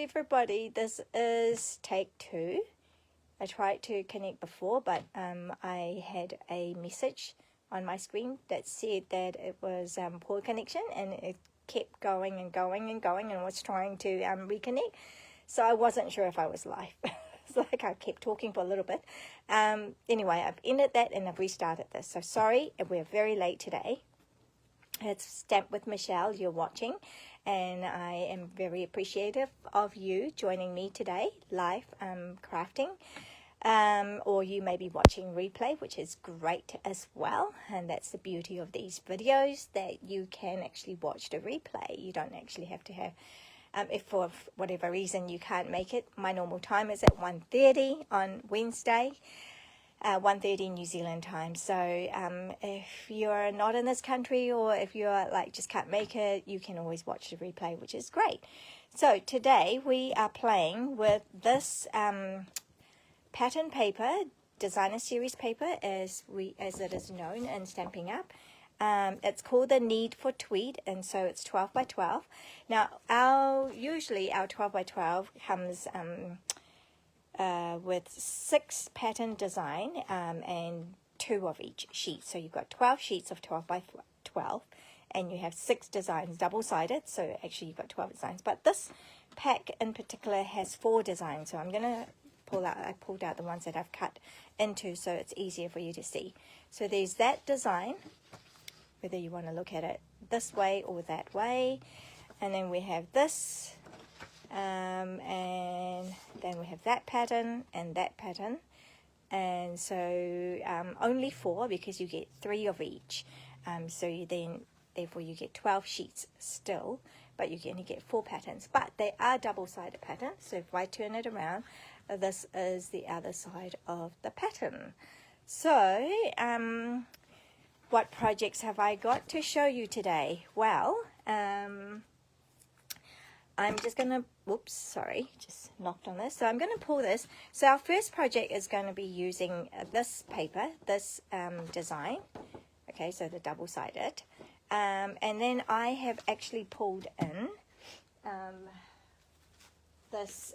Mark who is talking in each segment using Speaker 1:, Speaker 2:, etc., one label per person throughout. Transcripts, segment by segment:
Speaker 1: everybody, this is take 2. I tried to connect before, but I had a message on my screen that said that it was poor connection, and it kept going and going and going and was trying to reconnect. So I wasn't sure if I was live. It's like I kept talking for a little bit. Anyway, I've ended that and I've restarted this. So sorry, we're very late today. It's Stamp with Michelle you're watching, and I am very appreciative of you joining me today live crafting, or you may be watching replay, which is great as well. And that's the beauty of these videos, that you can actually watch the replay. You don't actually have to have if for whatever reason you can't make it. My normal time is at 1:30 on Wednesday, 1:30 New Zealand time. So if you're not in this country, or if you're like just can't make it, you can always watch the replay, which is great. So today we are playing with this pattern paper, Designer Series Paper, as it is known in Stampin' Up. It's called the Need for Tweed, and so it's 12 by 12. Now, usually our 12 by 12 comes with 6 pattern design and 2 of each sheet. So you've got 12 sheets of 12 by 12, and you have 6 designs, double-sided. So actually you've got 12 designs. But this pack in particular has 4 designs. So I'm going to I pulled out the ones that I've cut into, so it's easier for you to see. So there's that design, whether you want to look at it this way or that way. And then we have this, and then we have that pattern and that pattern. And so only 4, because you get 3 of each. So therefore you get 12 sheets still, but you only get 4 patterns. But they are double-sided patterns. So if I turn it around, this is the other side of the pattern. So what projects have I got to show you today? Well, I'm just going to, whoops, sorry, just knocked on this. So I'm going to pull this. So our first project is going to be using this paper, this design. Okay, so the double-sided. And then I have actually pulled in this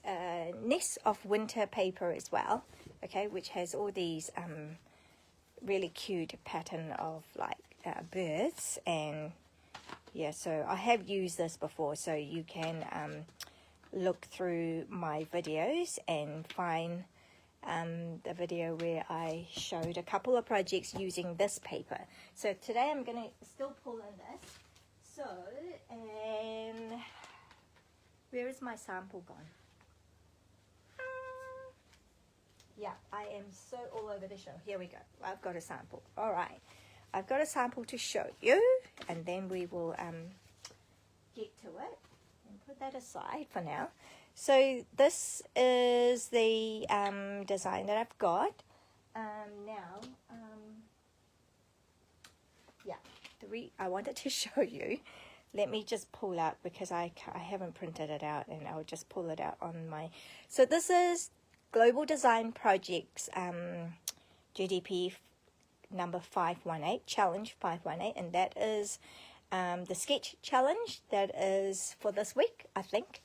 Speaker 1: Nest of Winter paper as well, okay, which has all these really cute pattern of like birds. And yeah, so I have used this before, so you can look through my videos and find the video where I showed a couple of projects using this paper. So today I'm going to still pull in this. So, and where is my sample gone? Yeah, I am so all over the show. Here we go. I've got a sample. All right. I've got a sample to show you, and then we will get to it and put that aside for now. So this is the design that I've got. I wanted to show you. Let me just pull out, because I haven't printed it out, and I'll just pull it out on my... So this is Global Design Projects GDP number 518, challenge 518, and that is the sketch challenge that is for this week, I think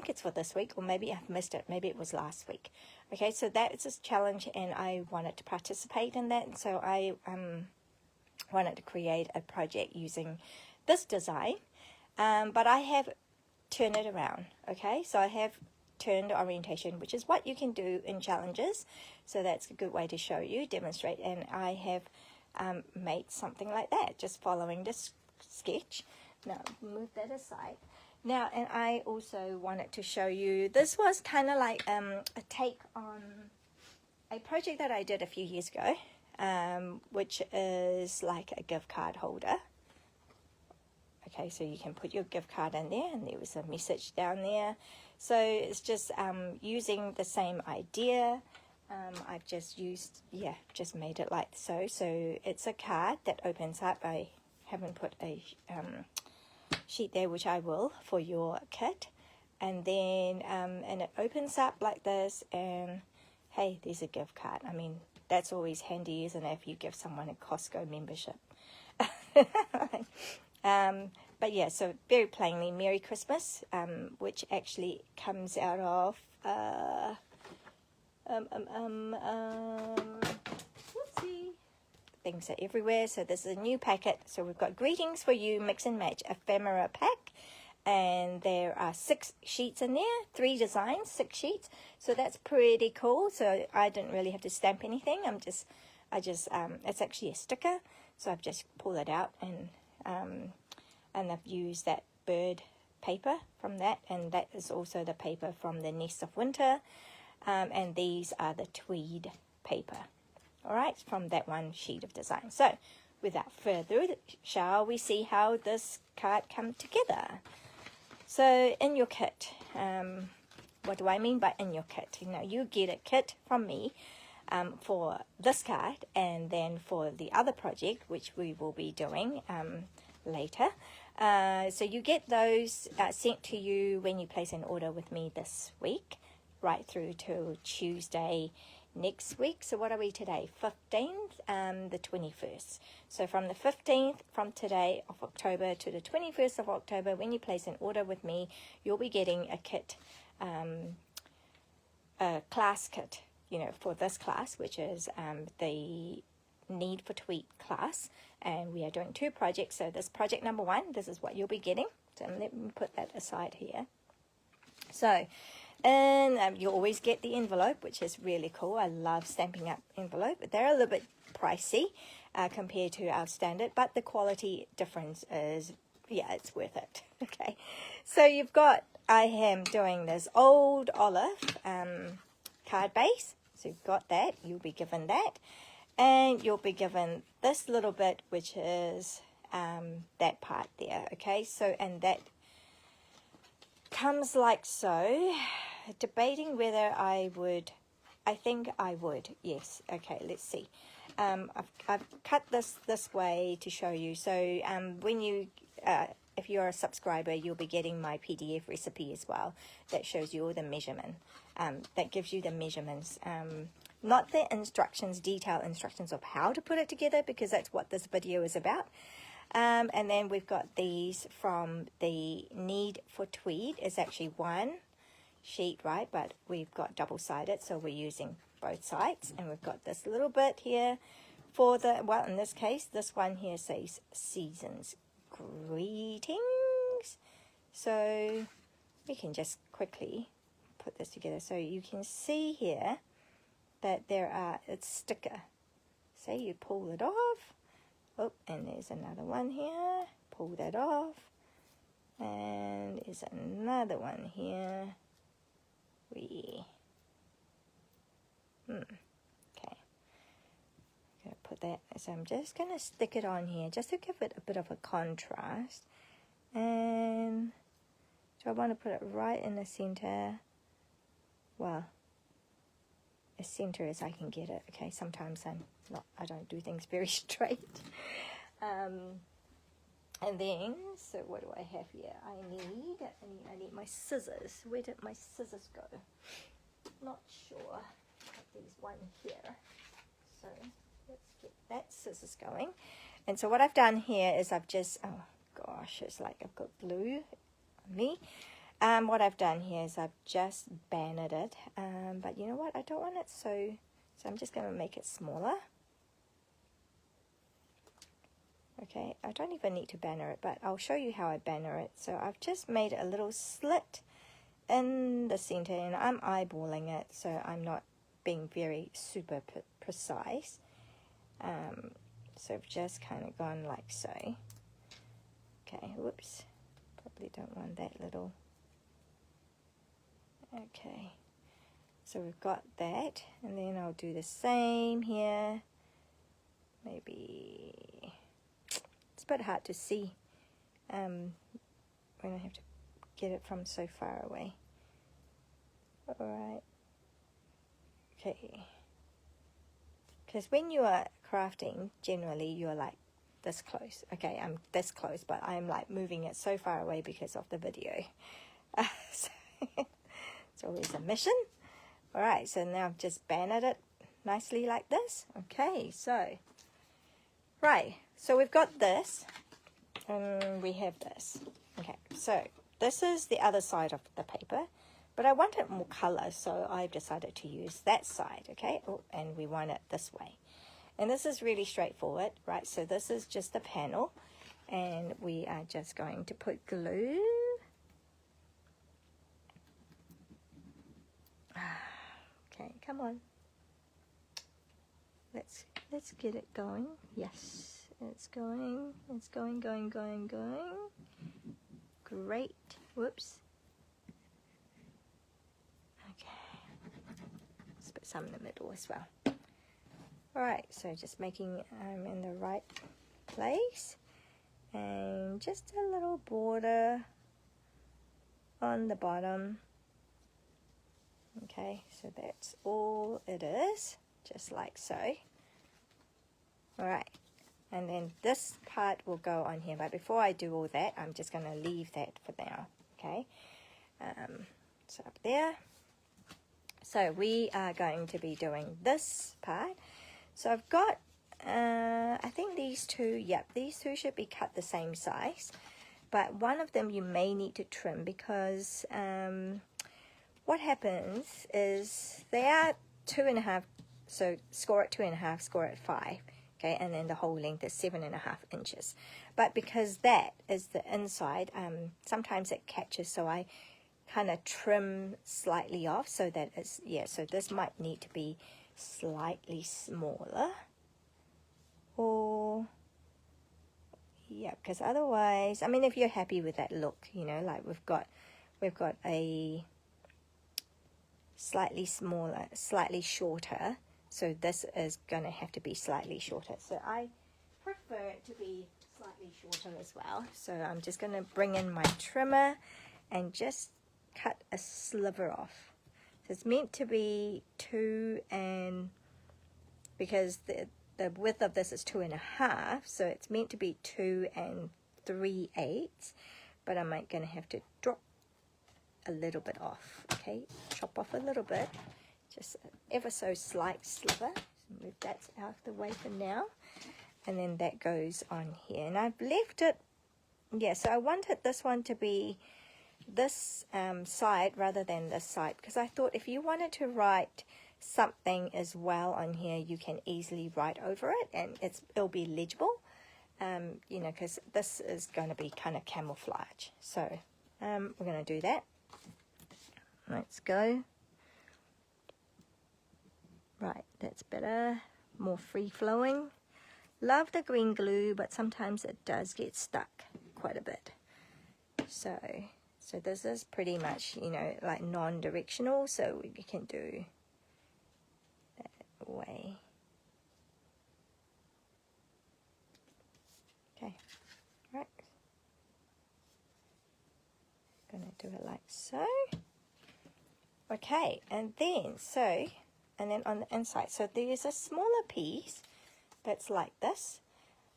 Speaker 1: it's for this week, or maybe I've missed it, maybe it was last week. Okay, so that is a challenge, and I wanted to participate in that, and so I wanted to create a project using this design, but I have turned it around. Okay, so I have turned orientation, which is what you can do in challenges, so that's a good way to show you, demonstrate. And I have made something like that, just following this sketch. Now move that aside. Now, and I also wanted to show you, this was kind of like a take on a project that I did a few years ago, which is like a gift card holder. Okay, so you can put your gift card in there, and there was a message down there. So it's just using the same idea. I've just just made it like so. So it's a card that opens up. I haven't put a sheet there, which I will for your kit. And then, and it opens up like this, and hey, there's a gift card. I mean, that's always handy, isn't it, if you give someone a Costco membership. But yeah, so very plainly, Merry Christmas, which actually comes out of, whoopsie, things are everywhere. So this is a new packet. So we've got Greetings for You Mix and Match ephemera pack, and there are 6 sheets in there, 3 designs, 6 sheets. So that's pretty cool. So I didn't really have to stamp anything. It's actually a sticker. So I've just pulled it out, and I've used that bird paper from that, and that is also the paper from the Nest of Winter, and these are the tweed paper, all right, from that one sheet of design. So without further ado, shall we see how this card come together? So in your kit, what do I mean by in your kit? You know, you get a kit from me for this card, and then for the other project, which we will be doing later. So you get those sent to you when you place an order with me this week, right through to Tuesday next week. So what are we today? 15th, the 21st. So from the 15th, from today of October to the 21st of October, when you place an order with me, you'll be getting a kit, a class kit, you know, for this class, which is the Need for Tweed class, and we are doing 2 projects. So this project number 1, this is what you'll be getting. So let me put that aside here. So, and you always get the envelope, which is really cool. I love Stampin' Up envelope, but they're a little bit pricey compared to our standard, but the quality difference is, yeah, it's worth it. Okay, so you've got, I am doing this old olive card base. So you've got that, you'll be given that. And you'll be given this little bit, which is that part there, okay? So, and that comes like so. Debating whether I think I would, yes. Okay, let's see. I've cut this way to show you. So when you, if you're a subscriber, you'll be getting my PDF recipe as well. That shows you all the measurement. That gives you the measurements. Not the instructions, detailed instructions of how to put it together, because that's what this video is about. And then we've got these from the Need for Tweed. It's actually one sheet, right? But we've got double-sided, so we're using both sides. And we've got this little bit here for the, well, in this case, this one here says Seasons Greetings. So we can just quickly put this together. So you can see here that there are, it's sticker. Say you pull it off. Oh, and there's another one here. Pull that off. And there's another one here. Okay. I'm gonna put that, so I'm just gonna stick it on here just to give it a bit of a contrast. And so I want to put it right in the center. Well, as center as I can get it. Okay, sometimes I don't do things very straight. And then, so what do I have here? I need my scissors. Where did my scissors go? Not sure. Got these one here. So let's get that scissors going. And so what I've done here is I've just, oh gosh, it's like I've got glue on me. What I've done here is I've just bannered it. But you know what? I don't want it so I'm just going to make it smaller. Okay, I don't even need to banner it, but I'll show you how I banner it. So I've just made a little slit in the center, and I'm eyeballing it, so I'm not being very super precise. So I've just kind of gone like so. Okay, whoops, probably don't want that little. Okay, so we've got that, and then I'll do the same here. Maybe it's a bit hard to see when I have to get it from so far away. Alright, okay, because when you are crafting, generally you're like this close. Okay, I'm this close, but I'm like moving it so far away because of the video. So it's always a mission. Alright, so now I've just bannered it nicely like this. Okay, so right, so we've got this, we have this. Okay, so this is the other side of the paper, but I wanted more color, so I've decided to use that side, okay? Oh, and we want it this way. And this is really straightforward, right? So this is just the panel, and we are just going to put glue. Okay, come on. Let's get it going. Yes, it's going. It's going. Great. Whoops. Okay. Let's put some in the middle as well. Alright, so just making in the right place. And just a little border on the bottom. Okay, so that's all it is. Just like so. Alright. And then this part will go on here, but before I do all that, I'm just going to leave that for now, okay? So up there. So we are going to be doing this part. So I've got, I think these two, yep, these two should be cut the same size, but one of them you may need to trim because what happens is they are 2.5, so score at 2.5, score at 5. Okay, and then the whole length is 7.5 inches. But because that is the inside, sometimes it catches, so I kind of trim slightly off so that it's, yeah, so this might need to be slightly smaller. Or, yeah, because otherwise, I mean, if you're happy with that look, you know, like we've got a slightly smaller, slightly shorter. So this is going to have to be slightly shorter. So I prefer it to be slightly shorter as well. So I'm just going to bring in my trimmer and just cut a sliver off. So it's meant to be 2 and, because the width of this is 2.5, so it's meant to be 2 3/8. But I'm going to have to drop a little bit off. Okay, chop off a little bit. Just ever so slight sliver. So move that out of the way for now. And then that goes on here. And I've left it, yeah, so I wanted this one to be this side rather than this side. Because I thought if you wanted to write something as well on here, you can easily write over it. And it'll be legible. You know, because this is going to be kind of camouflage. So we're going to do that. Let's go. Right, that's better, more free-flowing. Love the green glue, but sometimes it does get stuck quite a bit. So this is pretty much, you know, like non-directional, so we can do that way. Okay, right. Gonna do it like so. Okay, and then and then on the inside, so there's a smaller piece that's like this.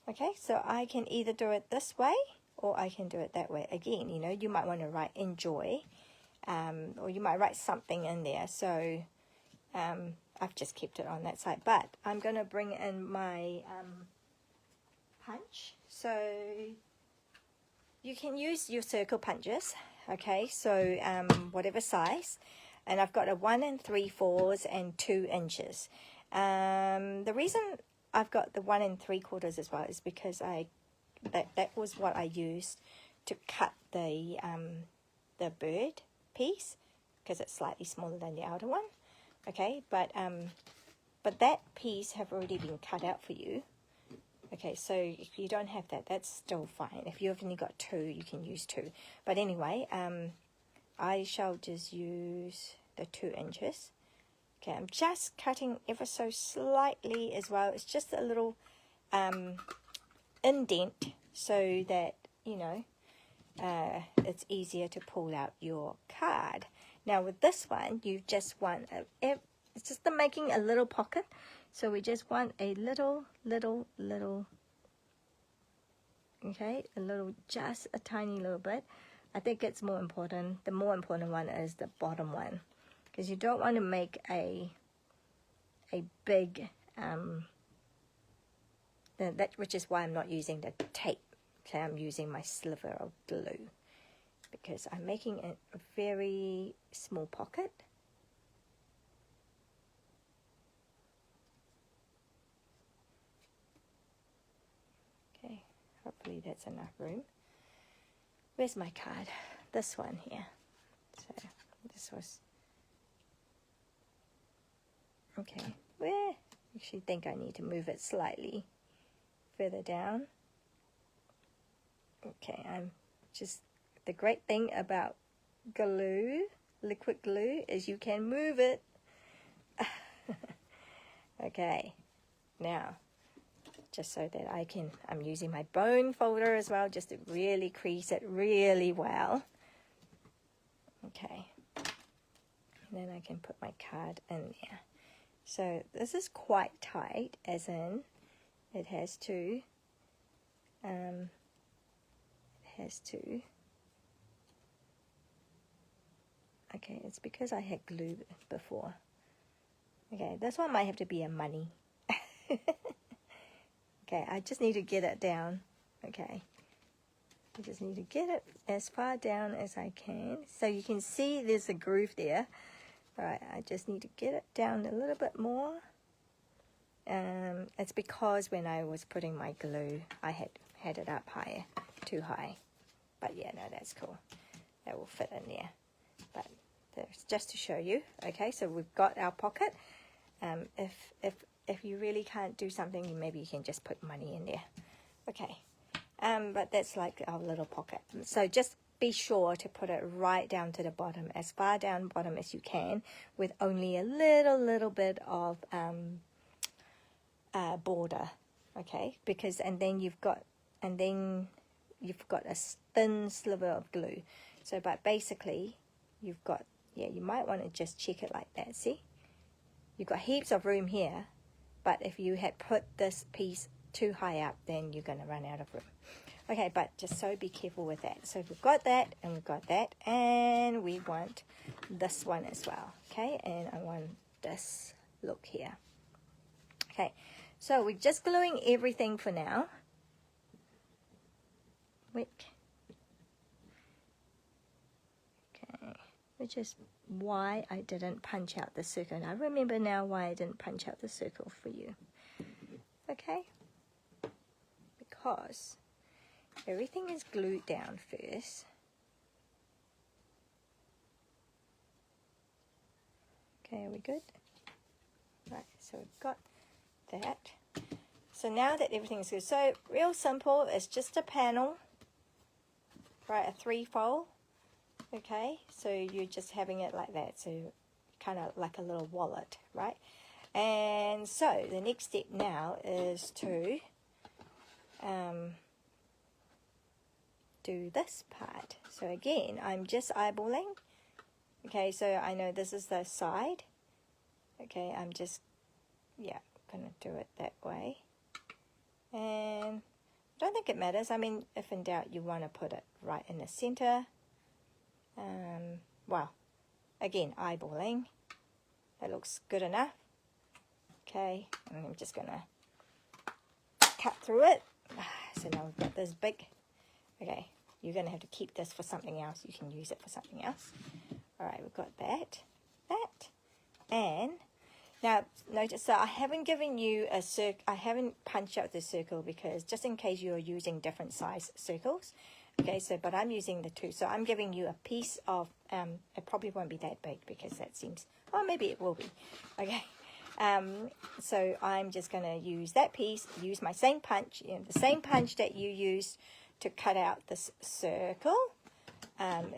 Speaker 1: Okay, so I can either do it this way or I can do it that way. Again, you know, you might want to write enjoy, or you might write something in there. So I've just kept it on that side, but I'm going to bring in my punch. So you can use your circle punches, okay, so whatever size. And I've got a 1 3/4 and 2 inches. The reason I've got the 1 3/4 as well is because that was what I used to cut the bird piece, because it's slightly smaller than the outer one. Okay, but that piece have already been cut out for you. Okay, so if you don't have that, that's still fine. If you've only got 2, you can use 2. But anyway, I shall just use the 2 inches. Okay, I'm just cutting ever so slightly as well. It's just a little indent so that, you know, it's easier to pull out your card. Now with this one, you just want, it's just making a little pocket. So we just want a little, okay, just a tiny little bit. I think it's more important. The more important one is the bottom one, because you don't want to make a big, which is why I'm not using the tape Okay, I'm using my sliver of glue because I'm making a very small pocket. Okay, hopefully that's enough room. Where's my card? This one here. So this was, okay, where? I actually think I need to move it slightly further down. Okay, I'm just, the great thing about glue, liquid glue, is you can move it. Okay, now, just so that I'm using my bone folder as well, just to really crease it really well. Okay, and then I can put my card in there. So this is quite tight, as in it has to, okay, it's because I had glue before. Okay, this one might have to be a money. Okay, I just need to get it down. Okay, I just need to get it as far down as I can. So you can see there's a groove there. All right, I just need to get it down a little bit more. It's because when I was putting my glue, I had it up higher, too high. But yeah, no, that's cool. That will fit in there. But that's just to show you. Okay, so we've got our pocket. If you really can't do something, maybe you can just put money in there. Okay, but that's like our little pocket. So just be sure to put it right down to the bottom, as far down bottom as you can, with only a little bit of border. Okay, because and then you've got a thin sliver of glue. So, but basically, you've got, yeah, you might want to just check it like that. See, you've got heaps of room here, but if you had put this piece too high up, then you're going to run out of room. Okay, but just so be careful with that. So we've got that, and we've got that, and we want this one as well. Okay, and I want this look here. Okay, so we're just gluing everything for now. Wick. Okay, which is why I didn't punch out the circle. And I remember now why I didn't punch out the circle for you. Okay, because everything is glued down first. Okay, are we good? Right, so we've got that. So now that everything is good, so real simple, it's just a panel, right, a three-fold. Okay, so you're just having it like that, so kind of like a little wallet, right? And so the next step now is to do this part. So again, I'm just eyeballing. Okay, so I know this is the side. Okay, I'm just, yeah, gonna do it that way. And I don't think it matters. I mean, if in doubt, you want to put it right in the center. Well, again, eyeballing. That looks good enough. Okay, and I'm just gonna cut through it. So now we've got this big. Okay, you're gonna have to keep this for something else. You can use it for something else. All right, we've got that, and now notice that I haven't given you a circle. I haven't punched out the circle because just in case you're using different size circles. Okay, so but I'm using the two, so I'm giving you a piece of. It probably won't be that big because that seems. Oh, maybe it will be. Okay. So I'm just going to use that piece, use my same punch, the same punch that you used to cut out this circle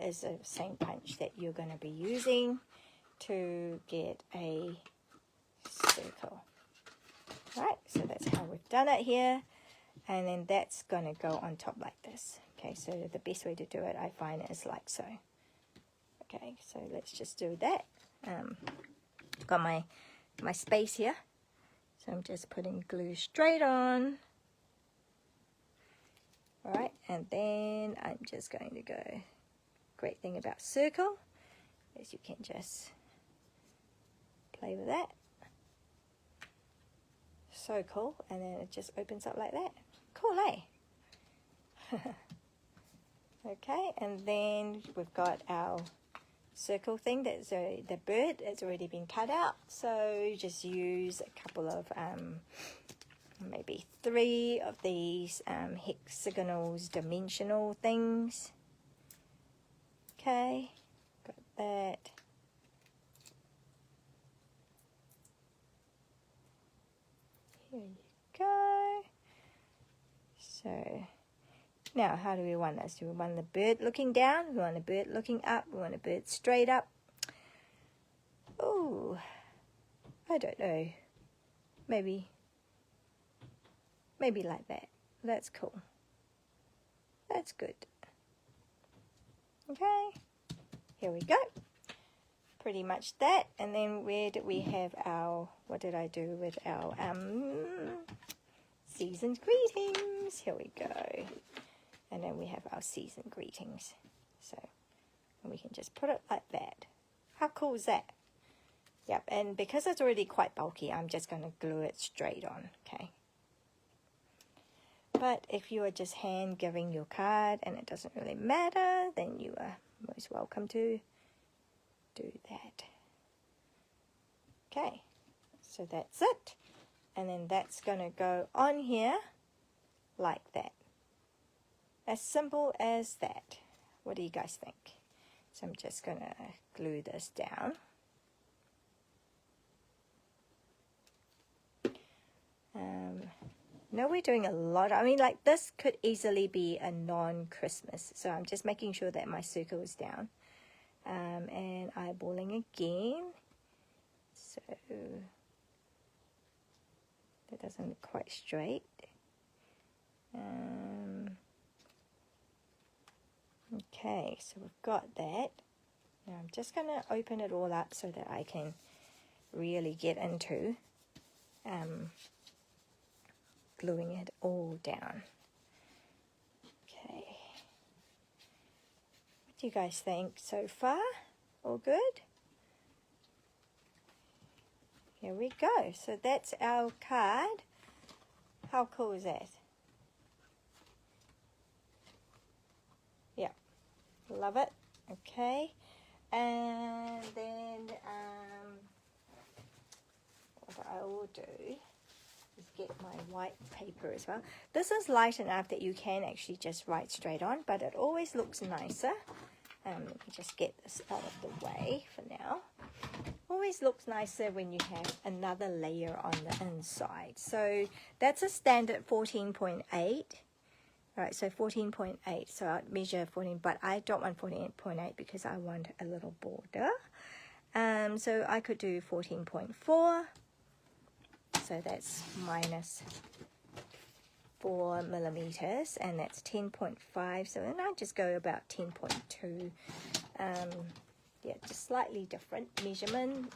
Speaker 1: is the same punch that you're going to be using to get a circle. Right, so that's how we've done it here, and then that's going to go on top like this. Okay, so the best way to do it, I find, is like so. Okay, so let's just do that. Got my space here, so I'm just putting glue straight on. All right, and then I'm just going to go. Great thing about circle is you can just play with that. So cool, and then it just opens up like that. Cool, eh? Okay, and then we've got our circle thing, that's the bird that's already been cut out, so just use a couple of maybe 3 of these hexagonals, dimensional things. Okay, got that. Here you go. So now, how do we want this? Do we want the bird looking down? We want a bird looking up? We want a bird straight up? Oh, I don't know. Maybe like that. That's cool. That's good. Okay, here we go. Pretty much that. And then where did we have our, what did I do with our seasoned greetings? Here we go. And then we have our seasoned greetings. So, and we can just put it like that. How cool is that? Yep, and because it's already quite bulky, I'm just going to glue it straight on, okay? But if you are just hand giving your card and it doesn't really matter, then you are most welcome to do that. Okay, so that's it. And then that's going to go on here like that. As simple as that. What do you guys think? So I'm just going to glue this down. Now we're doing a lot. I mean, like, this could easily be a non-Christmas. So I'm just making sure that my circle is down. And eyeballing again. So that doesn't look quite straight. Okay, so we've got that. Now I'm just going to open it all up so that I can really get into gluing it all down. Okay. What do you guys think so far? All good? Here we go. So that's our card. How cool is that? Yeah, love it. Okay, and then what I will do is get my white paper as well. This is light enough that you can actually just write straight on, but it always looks nicer. Let me just get this out of the way for now. Always looks nicer when you have another layer on the inside. So that's a standard 14.8. Right, so 14.8, so I'd measure 14, but I don't want 14.8 because I want a little border. So I could do 14.4, so that's minus 4 millimeters, and that's 10.5, so then I just go about 10.2. Yeah, just slightly different measurement,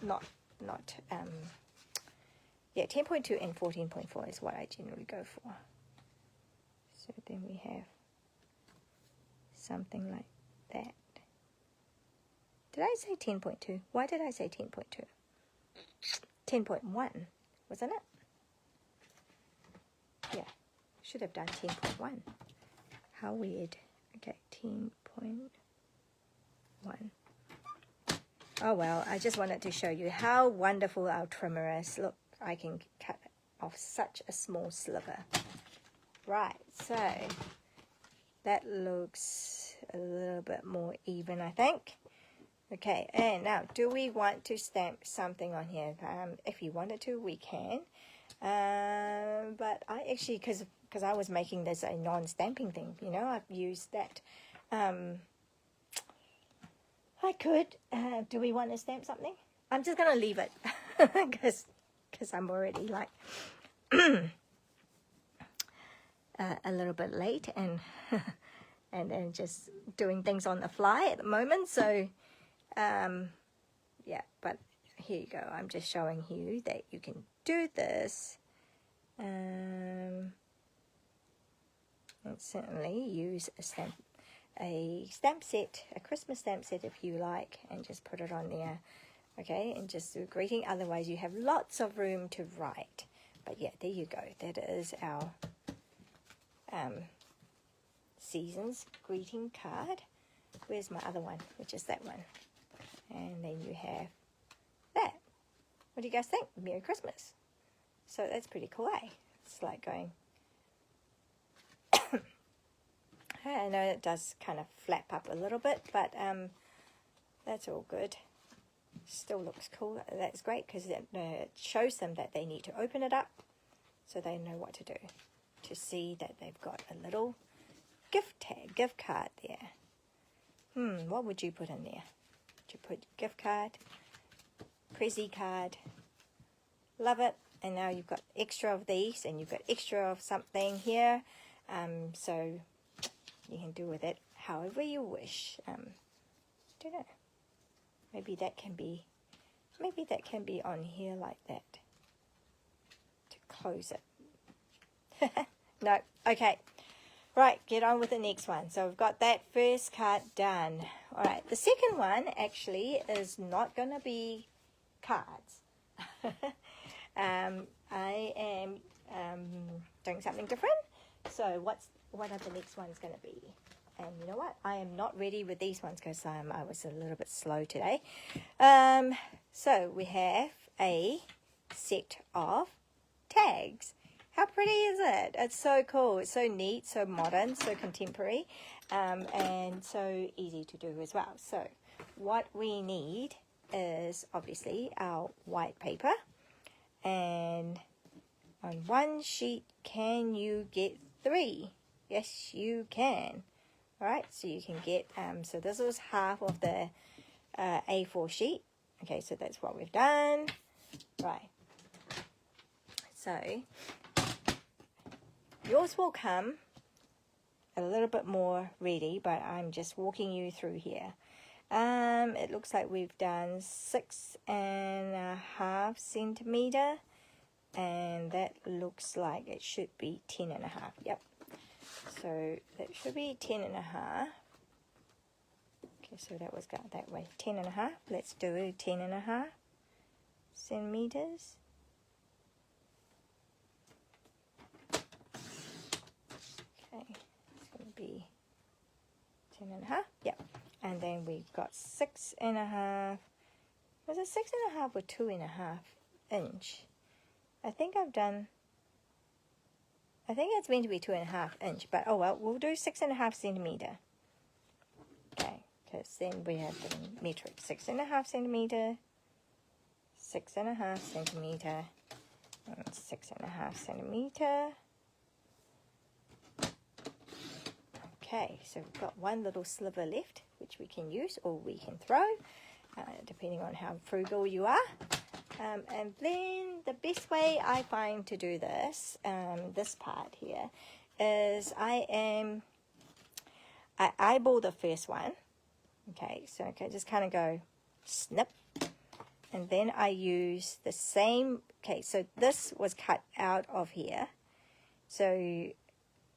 Speaker 1: yeah, 10.2 and 14.4 is what I generally go for. So then we have something like that. Did I say 10.2? Why did I say 10.2? 10.1, wasn't it? Yeah, should have done 10.1. How weird. Okay, 10.1. Oh well, I just wanted to show you how wonderful our trimmer is. Look, I can cut off such a small sliver. Right, so that looks a little bit more even, I think. Okay, and now, do we want to stamp something on here? If you wanted to, we can. But I actually, because I was making this a non-stamping thing, you know, I've used that. I could. Do we want to stamp something? I'm just going to leave it because I'm already like a little bit late and then just doing things on the fly at the moment. So, yeah, but here you go. I'm just showing you that you can do this. And certainly use a stamp set, a Christmas stamp set if you like, and just put it on there. Okay, and just do a greeting. Otherwise, you have lots of room to write. But yeah, there you go. That is our season's greeting card. Where's my other one, which is that one? And then you have that. What do you guys think? Merry Christmas. So that's pretty cool, eh? It's like going... I know it does kind of flap up a little bit, but that's all good. Still looks cool. That's great because it shows them that they need to open it up so they know what to do. To see that they've got a little gift tag, gift card there. What would you put in there? Would you put gift card, Prezi card? Love it. And now you've got extra of these, and you've got extra of something here. So you can do with it however you wish. Don't know. Maybe that can be on here like that to close it. No, okay. Right, get on with the next one. So we've got that first card done. All right, the second one actually is not going to be cards. I am doing something different. So what are the next ones going to be? And you know what? I am not ready with these ones because I was a little bit slow today. So we have a set of tags. How pretty is it? It's so cool. It's so neat, so modern, so contemporary, and so easy to do as well. So what we need is obviously our white paper. And on one sheet, can you get 3? Yes, you can. All right, so you can get, so this was half of the A4 sheet. Okay, so that's what we've done. Right. So yours will come a little bit more ready, but I'm just walking you through here. It looks like we've done 6.5 centimeter, and that looks like it should be 10.5. Yep. So that should be 10.5. Okay, so that was got that way. 10.5. Let's do 10.5 centimeters. Okay, it's going to be 10.5. Yep. And then we've got 6.5. Was it 6.5 or 2.5 inch? I think it's meant to be 2.5 inch, but oh well, we'll do 6.5 centimeter. Okay, because then we have the metric 6.5 centimeter, 6.5 centimeter, and 6.5 centimeter. Okay, so we've got one little sliver left, which we can use or we can throw, depending on how frugal you are. And then the best way I find to do this, this part here, is I eyeball the first one. Okay, so okay, just kind of go snip. And then I use the same, okay, so this was cut out of here. So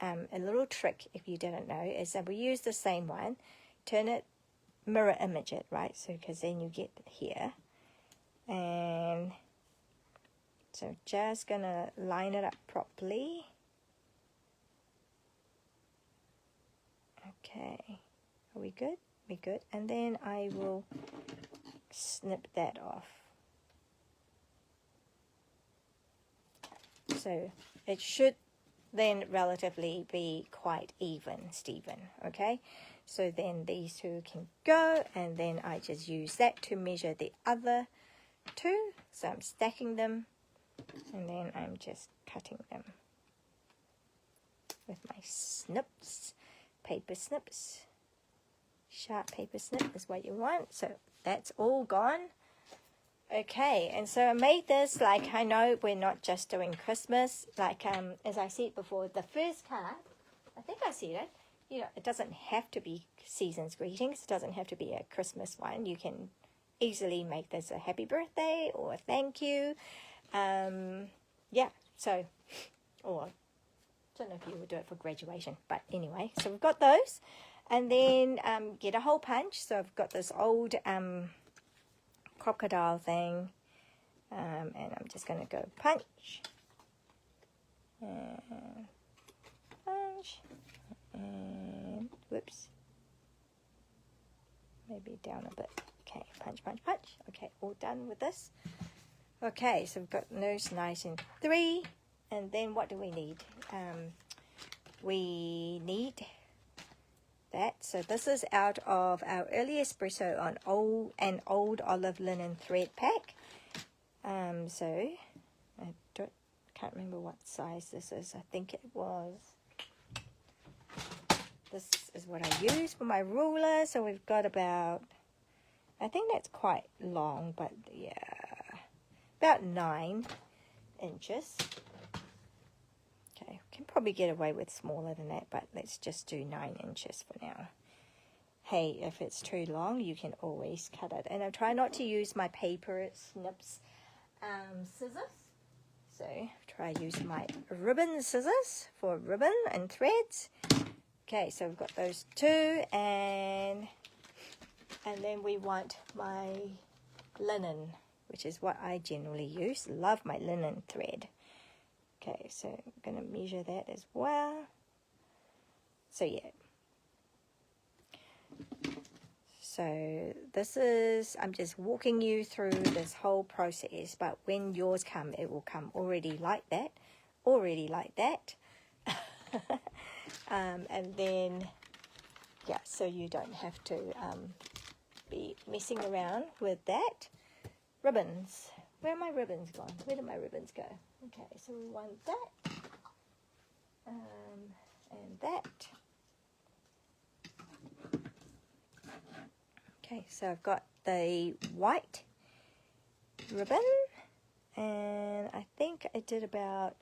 Speaker 1: a little trick, if you didn't know, is that we use the same one, turn it, mirror image it, right? So because then you get here. And so just gonna line it up properly. Okay, are we good? We're good. And then I will snip that off. So it should then relatively be quite even, Stephen, okay? So then these two can go, and then I just use that to measure the other 2. So I'm stacking them, and then I'm just cutting them with my snips, paper snips. Sharp paper snip is what you want. So that's all gone. Okay, and so I made this, like, I know we're not just doing Christmas, like, as I said before, the first card, I think I said it, you know, it doesn't have to be season's greetings, it doesn't have to be a Christmas one. You can easily make this a happy birthday or a thank you. Yeah, so, or I don't know if you would do it for graduation, but anyway, so we've got those. And then get a hole punch. So I've got this old crocodile thing, and I'm just going to go punch, and punch, And whoops, maybe down a bit. Okay, punch, punch, punch. Okay, all done with this. Okay, so we've got those nice in 3, and then what do we need? We need that. So this is out of our early espresso on old olive linen thread pack. So I can't remember what size this is. I think it was. This is what I use for my ruler. So we've got about, I think that's quite long, but yeah, about 9 inches. Okay, can probably get away with smaller than that, but let's just do 9 inches for now. Hey, if it's too long, you can always cut it. And I try not to use my paper snips scissors. So try to use my ribbon scissors for ribbon and threads. Okay, so we've got those 2, and then we want my linen, which is what I generally use. Love my linen thread. Okay, so I'm going to measure that as well. So yeah. So this is, I'm just walking you through this whole process, but when yours come, it will come already like that. And then, yeah, so you don't have to be messing around with that. Ribbons. Where are my ribbons gone? Where did my ribbons go? Okay, so we want that. And that. Okay, so I've got the white ribbon, and I think I did about,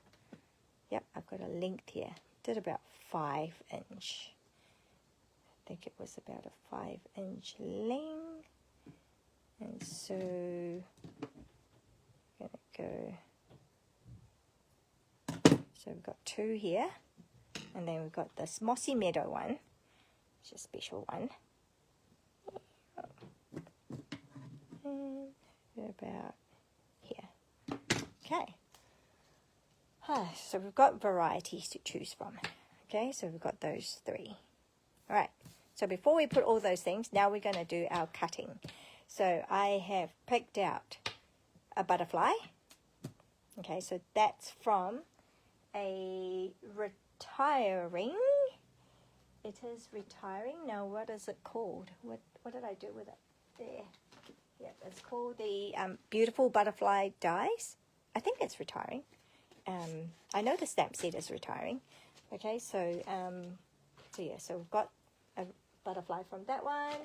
Speaker 1: yep, I've got a length here. Did about 5 inch. I think it was about a 5 inch length. And so I'm gonna go. So we've got 2 here, and then we've got this Mossy Meadow one, which is a special one. And about here. Okay. So we've got varieties to choose from. Okay, so we've got those 3. All right. So before we put all those things, now we're going to do our cutting. So I have picked out a butterfly. Okay, so that's from a retiring. It is retiring. Now, what is it called? What did I do with it? There. Yeah, it's called the Beautiful Butterfly Dies. I think it's retiring. I know the stamp set is retiring. Okay, so yeah, so we've got a butterfly from that one,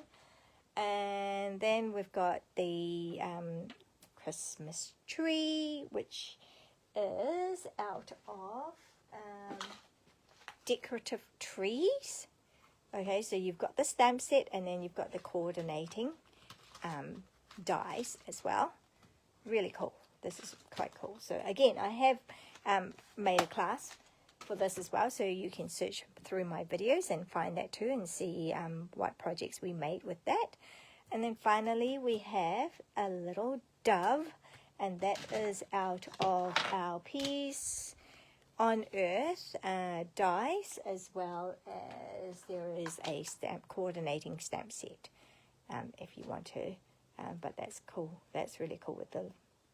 Speaker 1: and then we've got the Christmas tree, which is out of decorative trees. Okay, so you've got the stamp set, and then you've got the coordinating dies as well. Really cool. This is quite cool. So again, I have made a class for this as well, so you can search through my videos and find that too, and see what projects we made with that. And then finally we have a little dove, and that is out of our Peace on Earth dies, as well as there is a coordinating stamp set if you want to, but that's cool. That's really cool with the,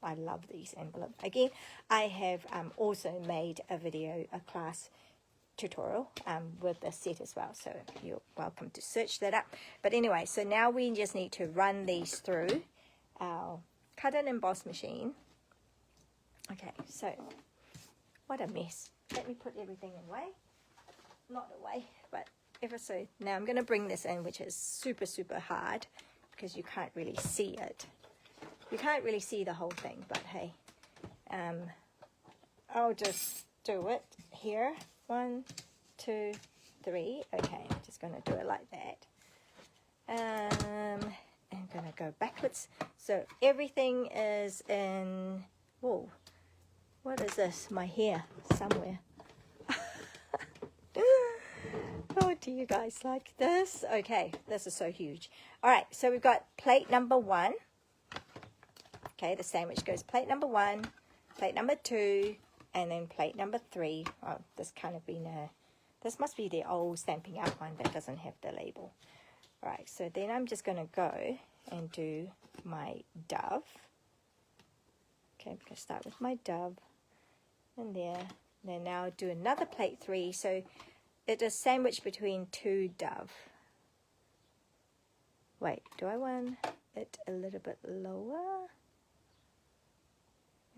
Speaker 1: I love these envelopes. Again, I have also made a class tutorial with the set as well, so you're welcome to search that up. But anyway, so now we just need to run these through our cut and emboss machine. Okay, so what a mess. Let me put everything away. Not away, but ever so. Now I'm going to bring this in, which is super, super hard because you can't really see it. You can't really see the whole thing, but hey, I'll just do it here. 1, 2, 3. Okay, I'm just going to do it like that. I'm going to go backwards. So everything is in, whoa, what is this? My hair somewhere. Oh, do you guys like this? Okay, this is so huge. All right, so we've got plate number 1. Okay, the sandwich goes plate number 1, plate number 2, and then plate number 3. Oh, this This must be the old Stampin' Up one that doesn't have the label. Alright, so then I'm just going to go and do my dove. Okay, I'm going to start with my dove in there. Then now do another plate 3. So it is sandwiched between 2 dove. Wait, do I want it a little bit lower?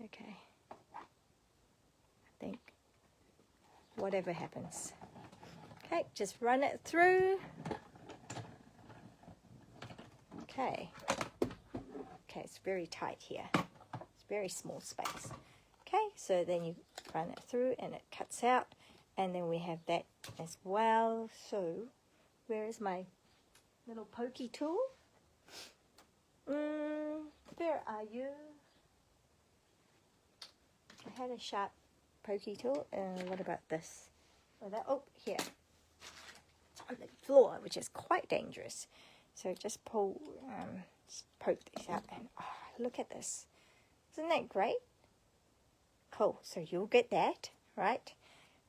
Speaker 1: Okay. I think whatever happens. Okay, just run it through. Okay. Okay, it's very tight here. It's very small space. Okay, so then you run it through and it cuts out. And then we have that as well. So, where is my little pokey tool? Where are you? I had a sharp pokey tool. What about this? Oh, here. It's on the floor, which is quite dangerous. So just pull, just poke these out, and oh, look at this. Isn't that great? Cool. So you'll get that, right?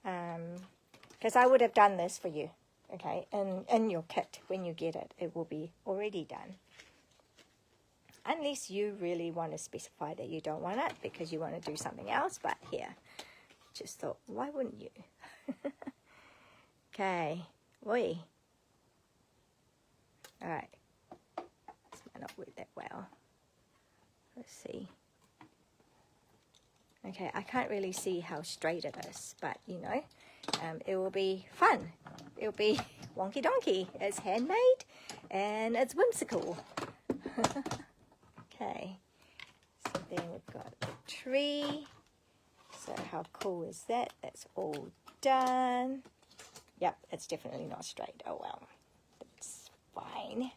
Speaker 1: Because I would have done this for you, okay? In your kit, when you get it, it will be already done. Unless you really want to specify that you don't want it because you want to do something else, but here. Just thought, why wouldn't you? Okay. Oi. Alright. This might not work that well. Let's see. Okay, I can't really see how straight it is, but you know, it will be fun. It'll be wonky donkey. It's handmade and it's whimsical. Okay. So then we've got the tree. So how cool is that? That's all done. Yep, it's definitely not straight. Oh well, that's fine.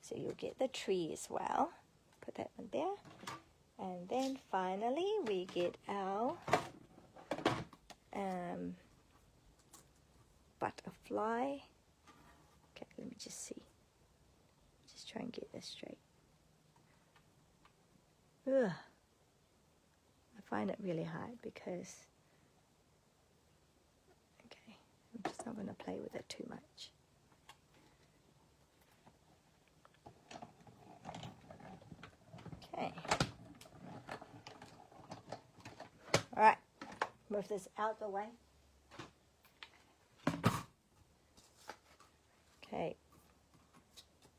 Speaker 1: So you'll get the tree as well. Put that one there. And then finally we get our butterfly. Okay, let me just see. Just try and get this straight. Ugh. I find it really hard because, okay, I'm just not going to play with it too much. Okay. Alright, move this out the way. Okay,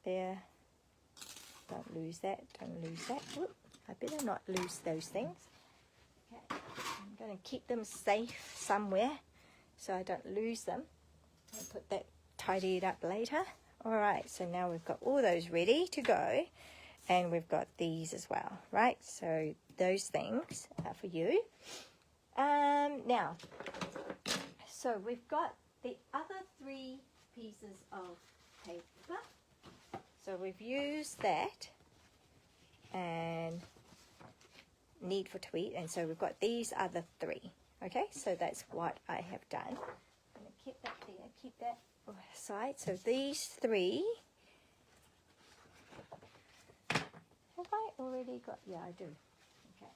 Speaker 1: there. Don't lose that, don't lose that. Whoop. I better not lose those things. Okay. I'm going to keep them safe somewhere so I don't lose them. I'll put that, tidy it up later. Alright, so now we've got all those ready to go. And we've got these as well, right? So those things are for you. Now, so we've got the other 3 pieces of paper. So we've used that and need for tweed, and so we've got these other 3. Okay, so that's what I have done. I'm going to keep that there, keep that aside. So these 3. Have I already got? Yeah, I do. Okay.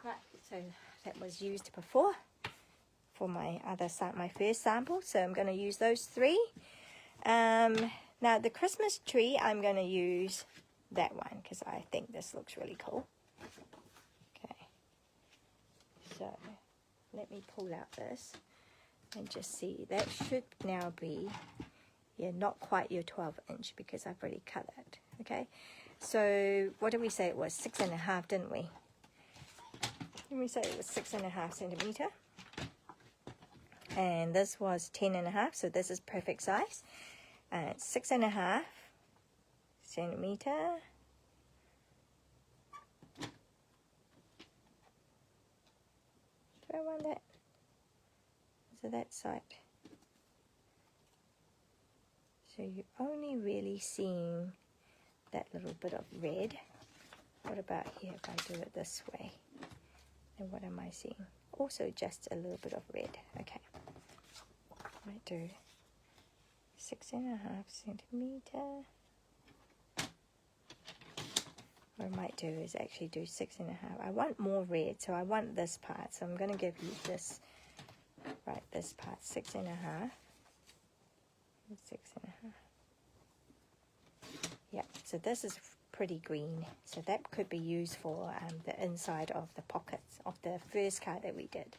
Speaker 1: Right, so that was used before for my first sample. So I'm going to use those 3. Now the Christmas tree, I'm going to use that one because I think this looks really cool. Okay. So let me pull out this. And just see, that should now be, yeah, not quite your 12-inch because I've already cut it, okay? So what did we say it was? 6.5, didn't we? Didn't we say it was 6.5 centimeter? And this was 10.5, so this is perfect size. And it's 6.5 centimeter. Do I want that? So that side. So you're only really seeing that little bit of red. What about here if I do it this way? And what am I seeing? Also just a little bit of red. Okay. I might do 6.5 centimeter. what I might do is actually do 6.5. I want more red, so I want this part. So I'm going to give you this, right, this part, 6.5. 6.5. Yeah, so this is pretty green. So that could be used for the inside of the pockets of the first card that we did.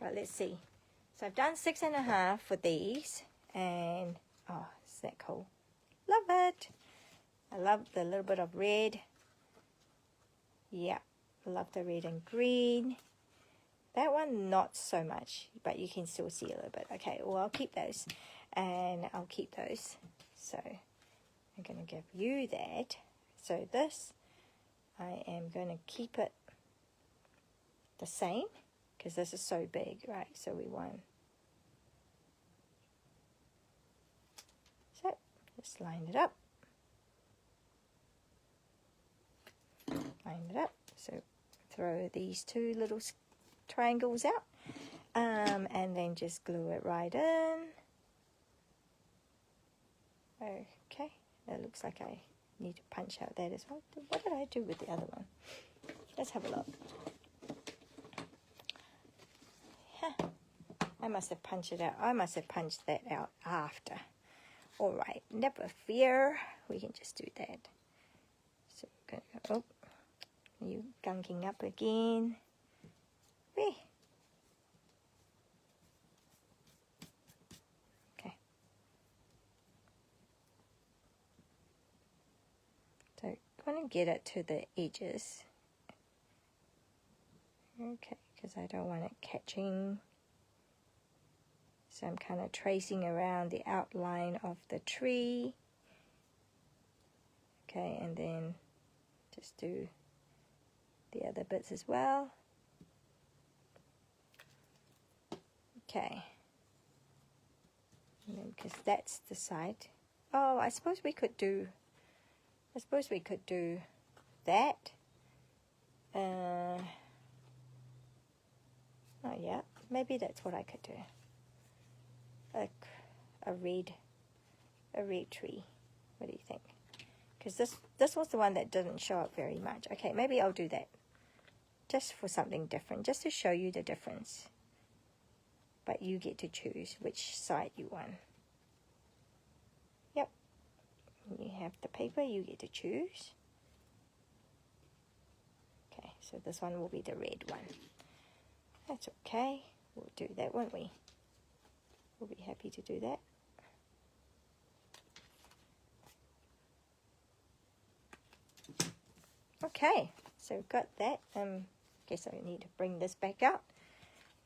Speaker 1: Right, let's see. So I've done 6.5 for these. And, oh, is that cool? Love it. I love the little bit of red. Yeah, love the red and green. That one, not so much, but you can still see a little bit. Okay, well, I'll keep those. And I'll keep those. So I'm going to give you that. So this, I am going to keep it the same, because this is so big, right? So we want... So, just line it up. Line it up. So throw these two little triangles out. And then just glue it right in. Okay, it looks like I need to punch out that as well. What did I do with the other one? Let's have a look. Huh. I must have punched it out. I must have punched that out after. Alright, never fear. We can just do that. So we're going to go, oh, you gunking up again. Whee. Okay. So I'm going to get it to the edges. Okay, because I don't want it catching. So I'm kind of tracing around the outline of the tree. Okay, and then just do the other bits as well. Okay. And then, because that's the side. Oh, I suppose we could do that. Oh yeah, maybe that's what I could do. A red tree. What do you think? Because this was the one that didn't show up very much. Okay, maybe I'll do that. Just for something different, just to show you the difference. But you get to choose which side you want. Yep. You have the paper, you get to choose. Okay, so this one will be the red one. That's okay. We'll do that, won't we? We'll be happy to do that. Okay, so we've got that. Guess I need to bring this back out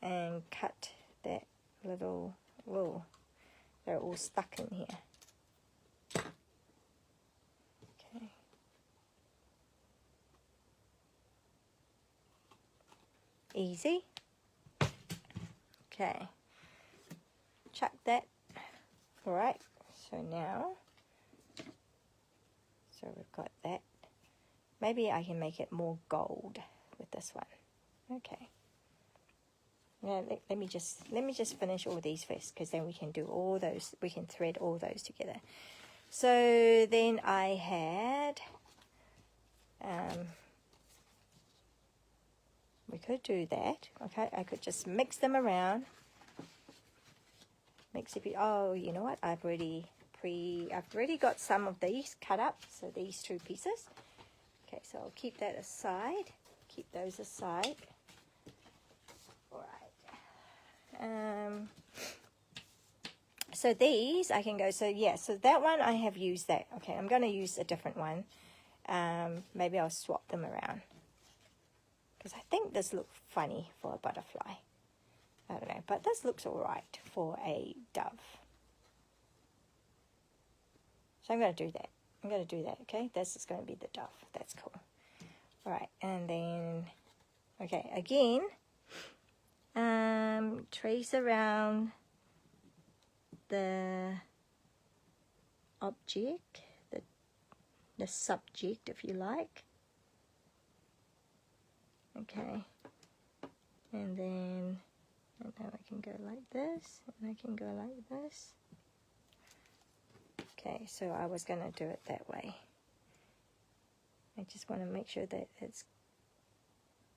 Speaker 1: and cut that little, whoa, they're all stuck in here. Okay. Easy. Okay. Chuck that. Alright, so now, so we've got that. Maybe I can make it more gold with this one. Okay. Now let me just finish all these first, because then we can do all those, we can thread all those together. So then I had, we could do that. Okay, I could just mix them around. Mix it. Oh, you know what? I've already got some of these cut up. So these two pieces. Okay, so I'll keep that aside. Keep those aside. All right. So these I can go. So yeah. So that one I have used that. Okay, I'm going to use a different one. Maybe I'll swap them around, because I think this looks funny for a butterfly. I don't know, but this looks alright for a dove. So I'm going to do that. I'm going to do that, okay? This is going to be the dove. That's cool. Alright, and then, okay, again, trace around the object, the subject, if you like. Okay, and then... And now I can go like this, and I can go like this. Okay, so I was going to do it that way. I just want to make sure that it's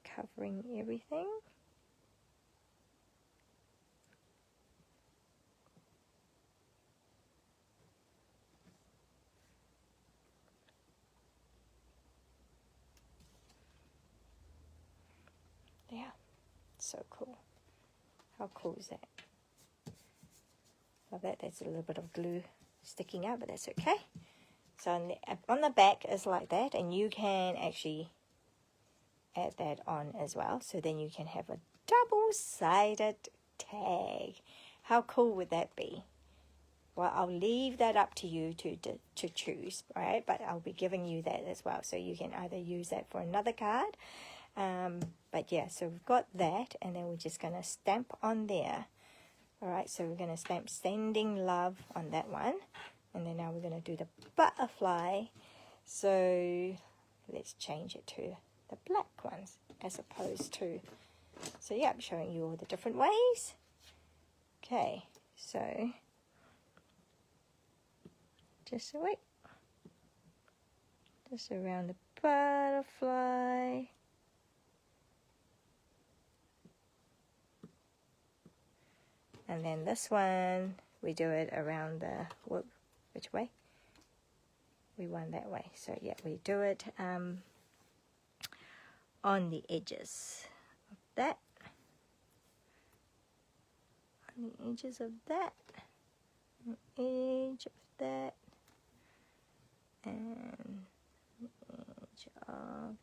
Speaker 1: covering everything. Yeah, so cool. How cool is that? Love that. There's a little bit of glue sticking out, but that's okay. So on the back is like that, and you can actually add that on as well. So then you can have a double-sided tag. How cool would that be? Well, I'll leave that up to you to choose, right? But I'll be giving you that as well. So you can either use that for another card. But yeah, so we've got that, and then we're just going to stamp on there. All right, so we're going to stamp Sending Love on that one. And then now we're going to do the butterfly. So let's change it to the black ones as opposed to... So yeah, I'm showing you all the different ways. Okay, so just wait. Just around the butterfly. And then this one, we do it around the, whoop, which way? We want that way. So yeah, we do it on the edges of that. On the edges of that. On the edge of that. And the edge of that.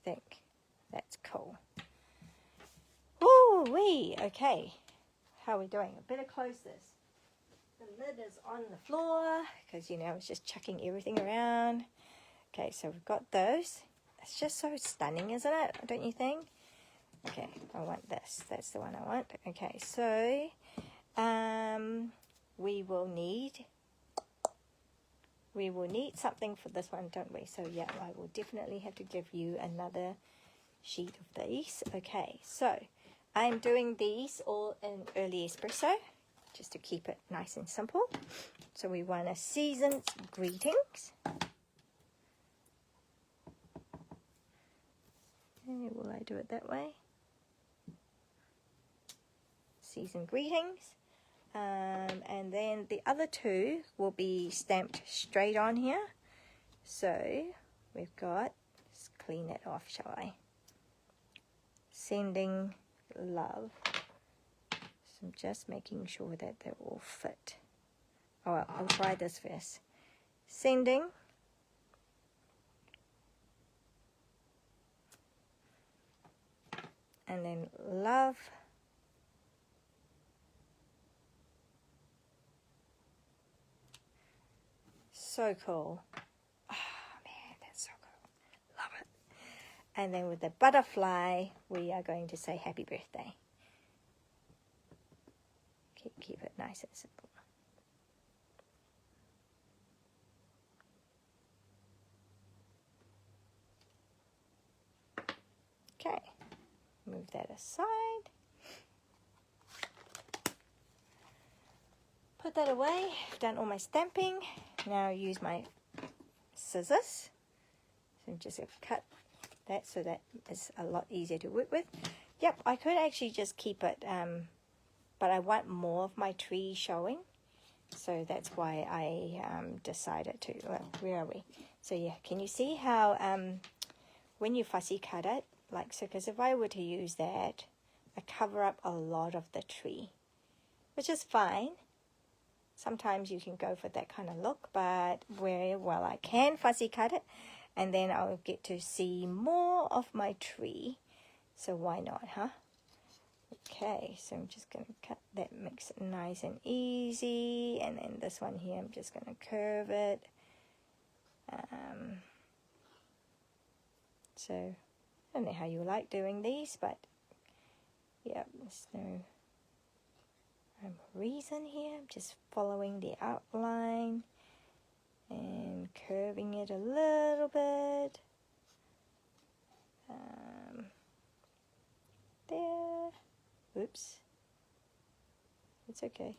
Speaker 1: Think that's cool. Ooh wee, okay. How are we doing? I better close this. The lid is on the floor because, you know, I was just chucking everything around. Okay, so we've got those. It's just so stunning, isn't it? Don't you think? Okay, I want this. That's the one I want. Okay, so we will need something for this one, don't we? So yeah, I will definitely have to give you another sheet of these. Okay, so I'm doing these all in early espresso just to keep it nice and simple. So we want a season's greetings. Okay, will I do it that way? Season greetings. And then the other two will be stamped straight on here. So we've got, let's clean it off, shall I? Sending Love. So I'm just making sure that they all fit. Oh, I'll try this first. Sending. And then Love. So cool. Oh man, that's so cool. Love it. And then with the butterfly, we are going to say happy birthday. Keep it nice and simple. Okay, move that aside. Put that away. I've done all my stamping. Now I use my scissors. So I'm just going to cut that so that it's a lot easier to work with. Yep, I could actually just keep it, but I want more of my tree showing. So that's why I decided to, well, where are we? So yeah, can you see how when you fussy cut it, like so, because if I were to use that, I cover up a lot of the tree, which is fine. Sometimes you can go for that kind of look, but well, I can fussy cut it, and then I'll get to see more of my tree. So why not, huh? Okay, so I'm just going to cut that, makes it nice and easy. And then this one here, I'm just going to curve it. So, I don't know how you like doing these, but yeah, there's no reason here. I'm just following the outline and curving it a little bit. There. Oops. It's okay.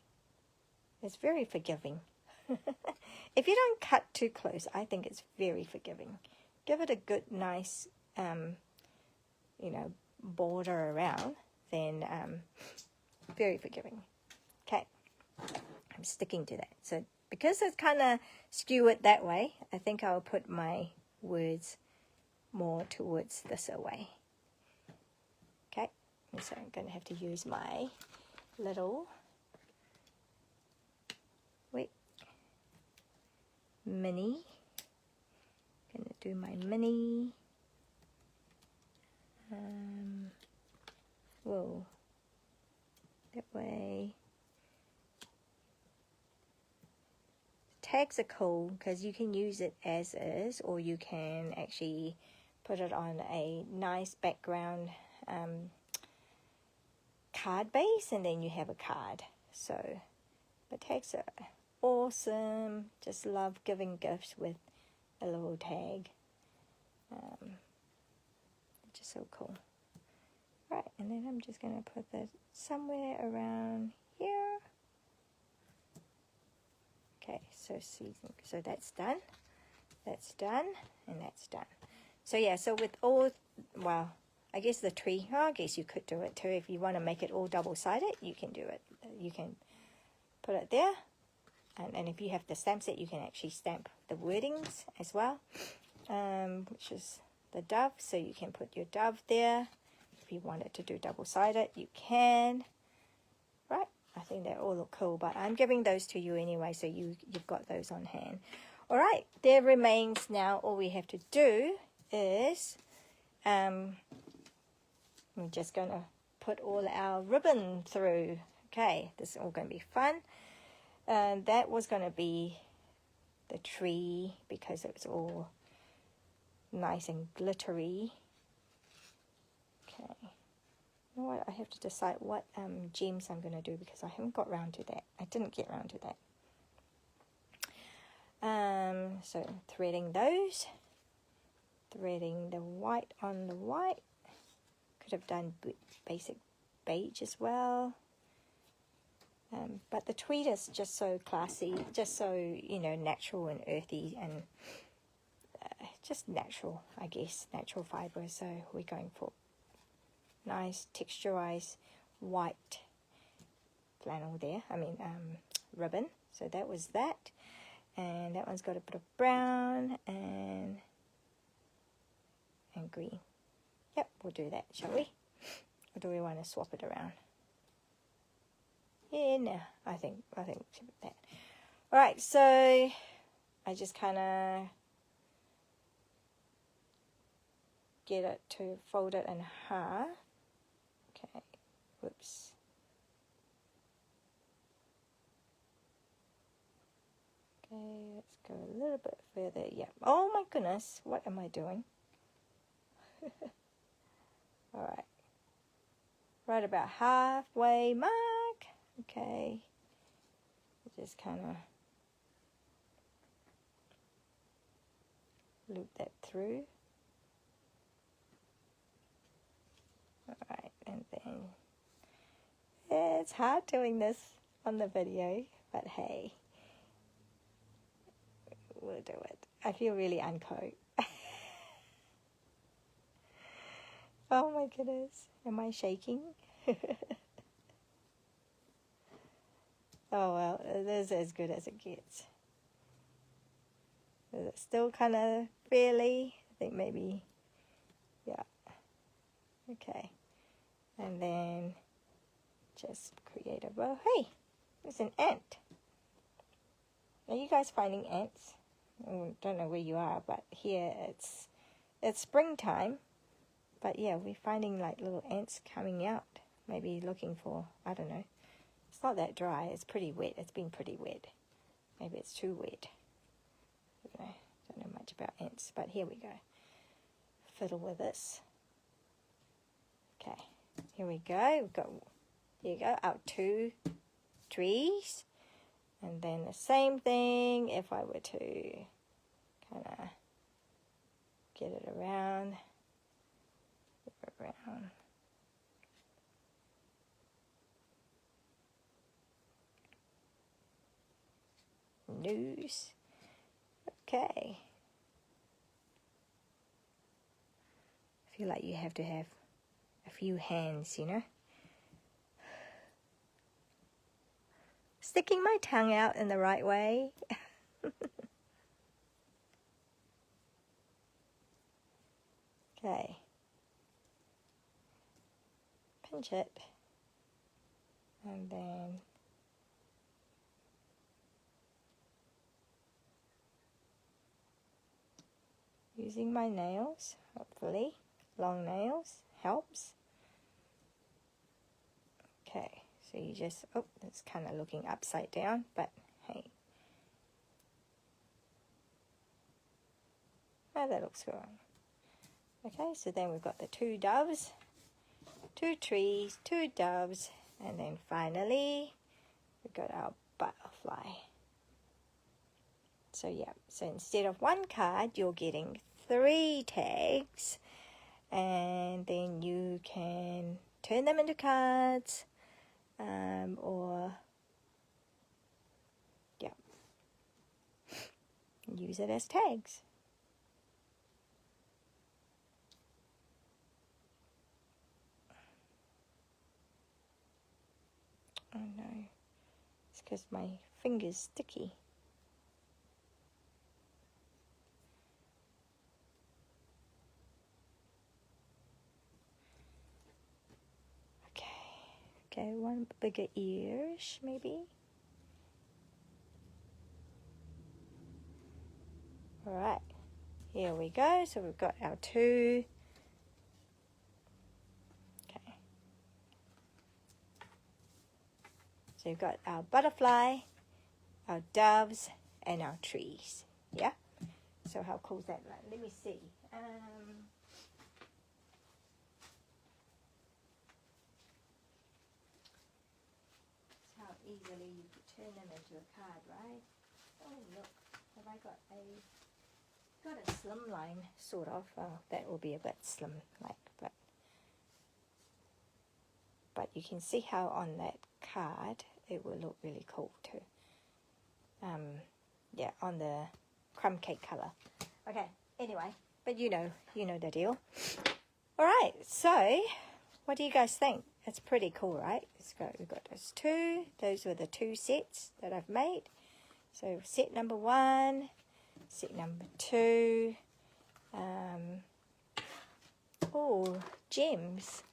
Speaker 1: It's very forgiving. If you don't cut too close, I think it's very forgiving. Give it a good, nice, you know, border around, then very forgiving. Okay, I'm sticking to that. So because it's kind of skewered that way, I think I'll put my words more towards this way. Okay, so I'm going to have to use my little mini. Gonna do my mini. Whoa, that way. Tags are cool because you can use it as is, or you can actually put it on a nice background card base, and then you have a card. So, but tags are awesome. Just love giving gifts with a little tag. Just so cool. Right, and then I'm just going to put that somewhere around here. Okay, so that's done. That's done, and that's done. So yeah, so with all, well, I guess the tree, I guess you could do it too. If you want to make it all double-sided, you can do it. You can put it there. And if you have the stamp set, you can actually stamp the wordings as well, which is the dove. So you can put your dove there. If you wanted to do double-sided, you can. Right? I think they all look cool, but I'm giving those to you anyway, so you've got those on hand. All right, there remains now, all we have to do is, we're just going to put all our ribbon through. Okay, this is all going to be fun. And that was going to be the tree because it was all nice and glittery. Okay. You know what? I have to decide what gems I'm going to do because I haven't got round to that. I didn't get round to that. So threading those. Threading the white on the white. Could have done basic beige as well. But the tweed is just so classy, just so, you know, natural and earthy and just natural, I guess, natural fibre. So we're going for nice texturized white flannel there, ribbon. So that was that. And that one's got a bit of brown and green. Yep, we'll do that, shall we? Or do we want to swap it around? Yeah, no, I think we should put that. All right, so I just kind of get it to fold it in half. Okay, whoops. Okay, let's go a little bit further. Yeah. Oh my goodness, what am I doing? All right. Right about halfway mark. Okay. Just kind of loop that through. All right, and then it's hard doing this on the video, but hey, we'll do it. I feel really uncoat. Oh my goodness, am I shaking? Oh well, it is as good as it gets. Is it still kind of fairly? I think maybe, yeah. Okay, and then just create a bow. Hey, there's an ant. Are you guys finding ants? I don't know where you are, but here it's springtime. But yeah, we're finding like little ants coming out. Maybe looking for, I don't know. It's not that dry. It's pretty wet. It's been pretty wet. Maybe it's too wet. I don't know much about ants, but here we go. Fiddle with this. Okay, here we go. We've got, there you go, our 2 trees. And then the same thing if I were to kind of get it around. around. News. Okay. I feel like you have to have a few hands, you know. Sticking my tongue out in the right way. Okay. Pinch it. And then using my nails, hopefully. Long nails helps. Okay, so you just, oh, it's kind of looking upside down, but hey. Oh, that looks good. Okay, so then we've got the 2 doves, 2 trees, 2 doves, and then finally we've got our butterfly. So yeah, so instead of 1 card, you're getting 3 tags, and then you can turn them into cards, or yeah, use it as tags. Oh no, it's because my finger's sticky. Okay, 1 bigger ears, maybe. Alright, here we go. So we've got our 2. Okay. So we've got our butterfly, our doves, and our trees. Yeah? So how cool is that? Let me see. How easily you could turn them into a card, right? Oh look, have I got a slim line, sort of. That will be a bit slim, like, but you can see how on that card it will look really cool too. Yeah, on the crumb cake color. Okay, anyway, but you know the deal. All right, so what do you guys think? It's pretty cool, right? We've got those 2. Those were the 2 sets that I've made. So set number 1, set number 2. Oh, gems.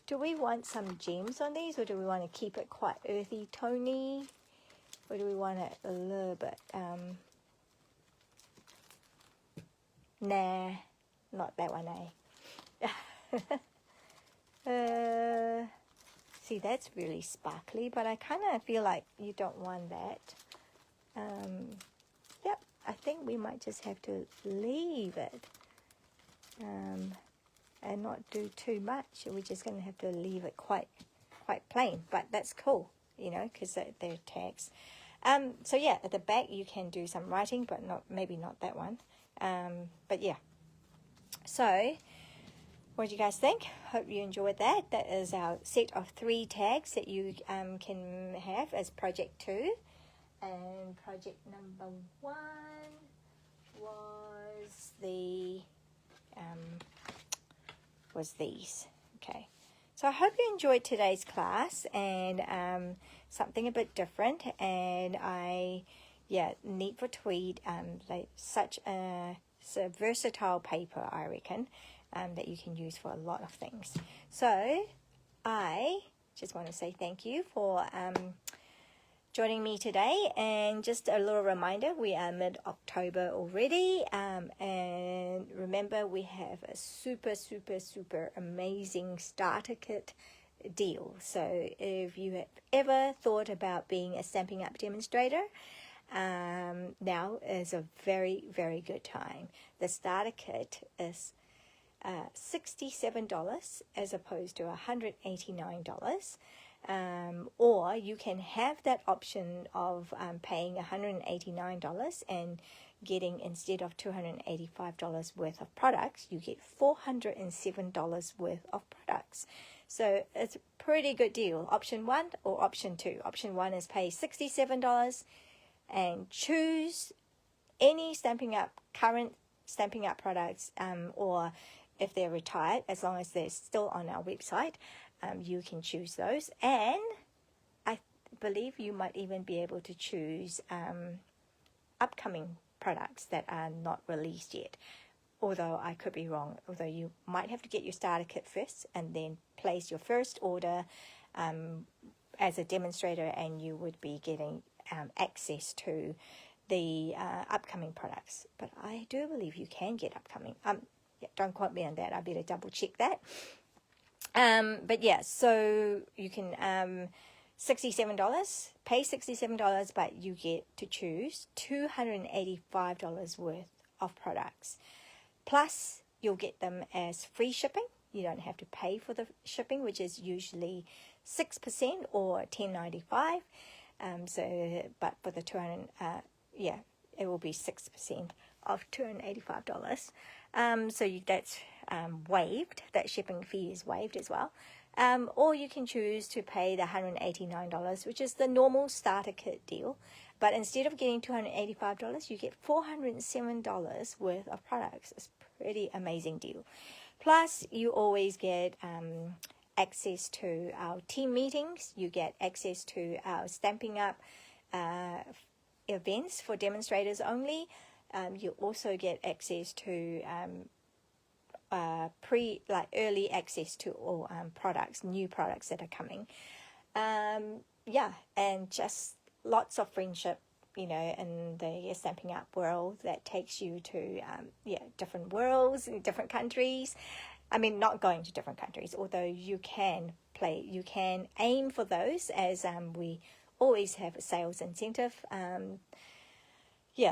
Speaker 1: Do we want some gems on these, or do we want to keep it quite earthy tony? Or do we want it a little bit, nah, not that one, eh? See, that's really sparkly, but I kind of feel like you don't want that. Yep, I think we might just have to leave it, and not do too much. We're just going to have to leave it quite plain, but that's cool, you know, because they're tags. So yeah, at the back you can do some writing, but maybe not that one. But yeah. So, what do you guys think? Hope you enjoyed that. That is our set of 3 tags that you can have as project 2. And project number 1 was these. Okay. So I hope you enjoyed today's class, and something a bit different. And neat for Tweed. Like such a versatile paper, I reckon, that you can use for a lot of things. So I just want to say thank you for joining me today, and just a little reminder, we are mid-October already, and remember we have a super amazing starter kit deal. So if you have ever thought about being a Stampin' Up demonstrator, now is a very good time. The starter kit is $67 as opposed to $189. or you can have that option of paying $189 and getting, instead of $285 worth of products, you get $407 worth of products. So it's a pretty good deal. Option 1 or option 2. Option 1 is pay $67 and choose any Stampin' Up, current Stampin' Up products, or if they're retired, as long as they're still on our website, you can choose those. And I believe you might even be able to choose upcoming products that are not released yet. Although I could be wrong, although you might have to get your starter kit first and then place your first order as a demonstrator, and you would be getting access to the upcoming products. But I do believe you can get upcoming. Yeah, don't quote me on that. I better double check that. But yeah, so you can $67, pay $67, but you get to choose $285 worth of products. Plus, you'll get them as free shipping. You don't have to pay for the shipping, which is usually 6% or $10.95. But for the it will be 6% of $285. That's waived. That shipping fee is waived as well. Or you can choose to pay the $189, which is the normal starter kit deal. But instead of getting $285, you get $407 worth of products. It's a pretty amazing deal. Plus, you always get access to our team meetings. You get access to our Stampin' Up events for demonstrators only. You also get access to early access to all products, new products that are coming. And just lots of friendship, in the Stampin' Up world that takes you to different worlds, different countries. I mean, not going to different countries, although you can aim for those, as we always have a sales incentive.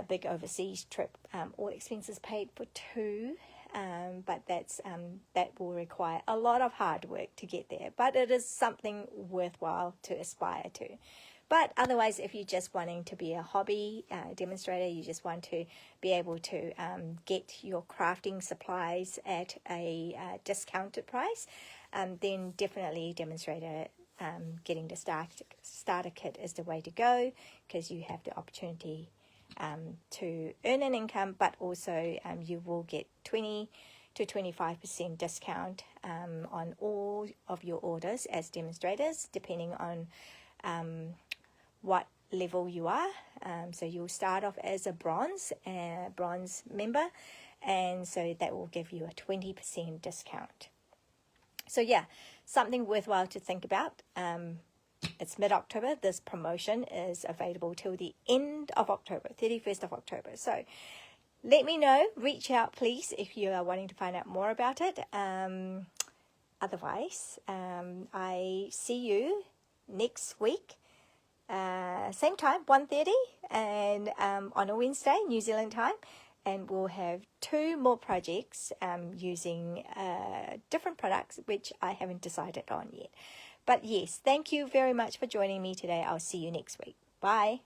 Speaker 1: Big overseas trip, all expenses paid for 2. But that will require a lot of hard work to get there. But it is something worthwhile to aspire to. But otherwise, if you're just wanting to be a hobby demonstrator, you just want to be able to get your crafting supplies at a discounted price, then definitely demonstrator getting the starter kit is the way to go, because you have the opportunity to earn an income, but also you will get 20 to 25% discount on all of your orders as demonstrators, depending on what level you are. So you'll start off as a bronze member, and so that will give you a 20% discount. So yeah, something worthwhile to think about. It's mid-October. This promotion is available till the end of October, 31st of October. So let me know. Reach out, please, if you are wanting to find out more about it. Otherwise, I see you next week. Same time, 1:30, and on a Wednesday, New Zealand time. And we'll have 2 more projects using different products, which I haven't decided on yet. But yes, thank you very much for joining me today. I'll see you next week. Bye.